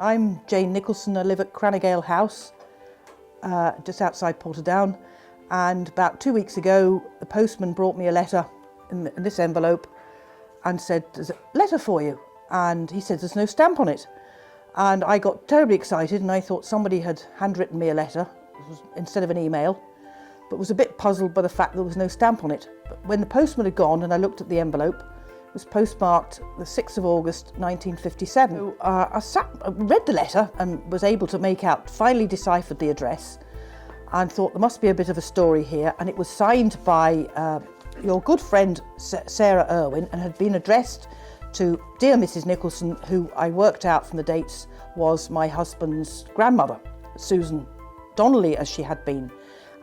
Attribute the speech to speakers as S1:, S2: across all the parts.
S1: I'm Jane Nicholson. I live at Crannagael house, just outside Portadown. And about 2 weeks ago, the postman brought me a letter in this envelope and said, "There's a letter for you." And he said, "There's no stamp on it." And I got terribly excited and I thought somebody had handwritten me a letter instead of an email, but was a bit puzzled by the fact there was no stamp on it. But when the postman had gone and I looked at the envelope, it was postmarked the 6th of August 1957. So, I read the letter and was able to make out, finally deciphered the address, and thought there must be a bit of a story here. And it was signed by your good friend Sarah Irwin and had been addressed to dear Mrs Nicholson, who I worked out from the dates was my husband's grandmother, Susan Donnelly as she had been.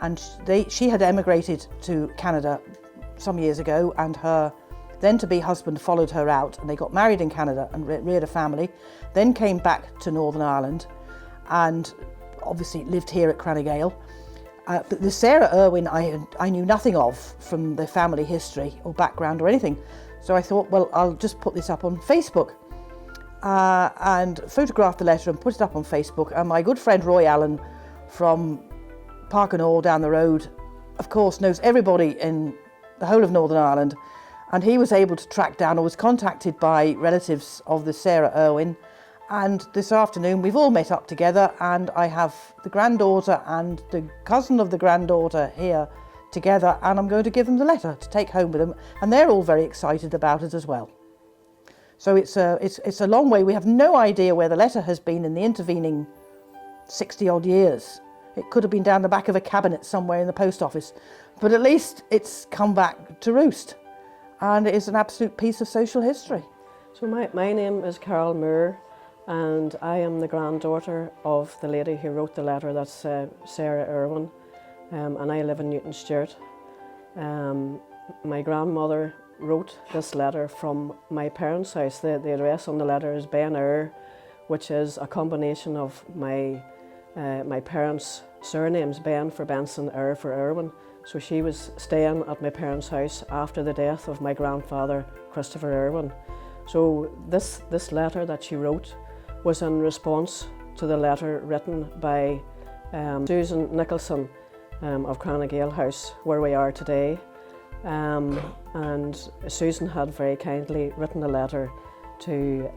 S1: And she had emigrated to Canada some years ago, and her then-to-be husband followed her out, and they got married in Canada and reared a family, then came back to Northern Ireland and obviously lived here at Crannagael. But the Sarah Irwin I knew nothing of from the family history or background or anything. So I thought, well, I'll just put this up on Facebook and photographed the letter and put it up on Facebook. And my good friend Roy Allen from Parkinall down the road, of course, knows everybody in the whole of Northern Ireland. And he was able to track down, or was contacted by relatives of the Sarah Irwin. And this afternoon we've all met up together, and I have the granddaughter and the cousin of the granddaughter here together, and I'm going to give them the letter to take home with them, and they're all very excited about it as well. So it's a long way. We have no idea where the letter has been in the intervening 60 odd years. It could have been down the back of a cabinet somewhere in the post office, but at least it's come back to roost, and it is an absolute piece of social history.
S2: So my name is Carol Moore, and I am the granddaughter of the lady who wrote the letter. That's Sarah Irwin, and I live in Newton Stewart. My grandmother wrote this letter from my parents' house. The address on the letter is Ben Ur, which is a combination of my parents' surnames, Ben for Benson, Ur for Irwin. So she was staying at my parents' house after the death of my grandfather, Christopher Irwin. So this letter that she wrote was in response to the letter written by Susan Nicholson of Crannagael House, where we are today. And Susan had very kindly written a letter to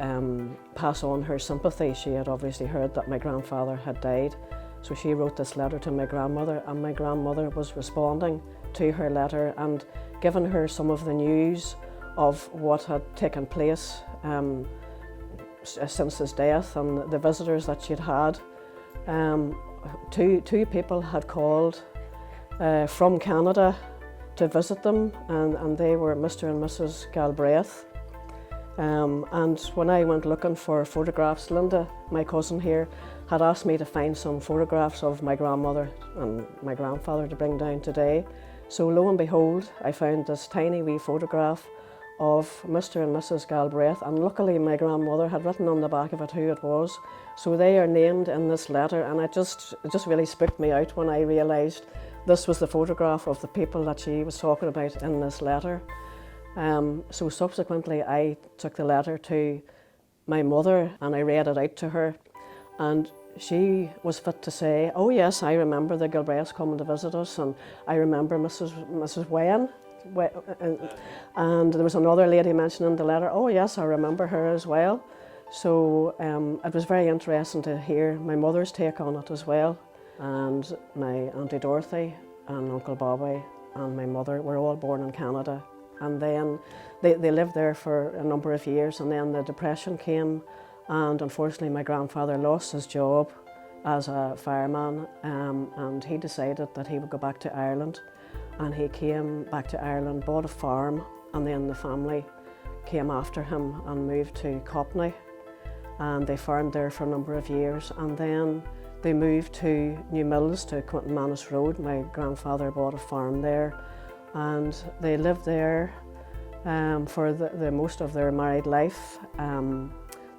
S2: pass on her sympathy. She had obviously heard that my grandfather had died. So she wrote this letter to my grandmother, and my grandmother was responding to her letter and giving her some of the news of what had taken place since his death and the visitors that she'd had. Two people had called from Canada to visit them, and they were Mr and Mrs Galbraith. And when I went looking for photographs, Linda, my cousin here, had asked me to find some photographs of my grandmother and my grandfather to bring down today. So lo and behold, I found this tiny wee photograph of Mr and Mrs Galbraith, and luckily my grandmother had written on the back of it who it was. So they are named in this letter, and it just really spooked me out when I realised this was the photograph of the people that she was talking about in this letter. So subsequently I took the letter to my mother and I read it out to her, and she was fit to say, "Oh yes, I remember the Galbraiths coming to visit us, and I remember Mrs Wayne." And there was another lady mentioned in the letter, "Oh yes, I remember her as well." So it was very interesting to hear my mother's take on it as well. And my Auntie Dorothy and Uncle Bobby and my mother were all born in Canada. And then they lived there for a number of years, and then the Depression came, and unfortunately my grandfather lost his job as a fireman, and he decided that he would go back to Ireland. And he came back to Ireland, bought a farm, and then the family came after him and moved to Cockney. And they farmed there for a number of years, and then they moved to Newmills, to Quintinmanus Road. My grandfather bought a farm there, and they lived there for the most of their married life.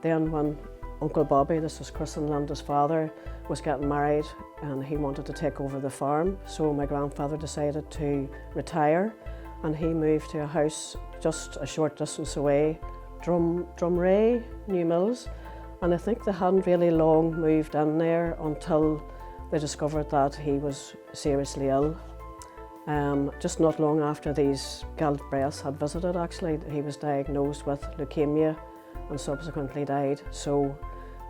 S2: Then when Uncle Bobby, this was Chris and Linda's father, was getting married and he wanted to take over the farm, so my grandfather decided to retire, and he moved to a house just a short distance away, Drumray, Newmills, And I think they hadn't really long moved in there until they discovered that he was seriously ill. Just not long after these Galbraiths had visited, actually, he was diagnosed with leukemia and subsequently died. So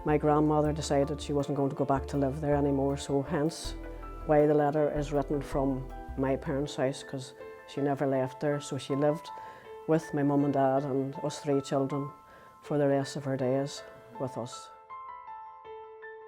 S2: my grandmother decided she wasn't going to go back to live there anymore, so hence why the letter is written from my parents' house, because she never left there. So she lived with my mum and dad and us 3 children for the rest of her days with us.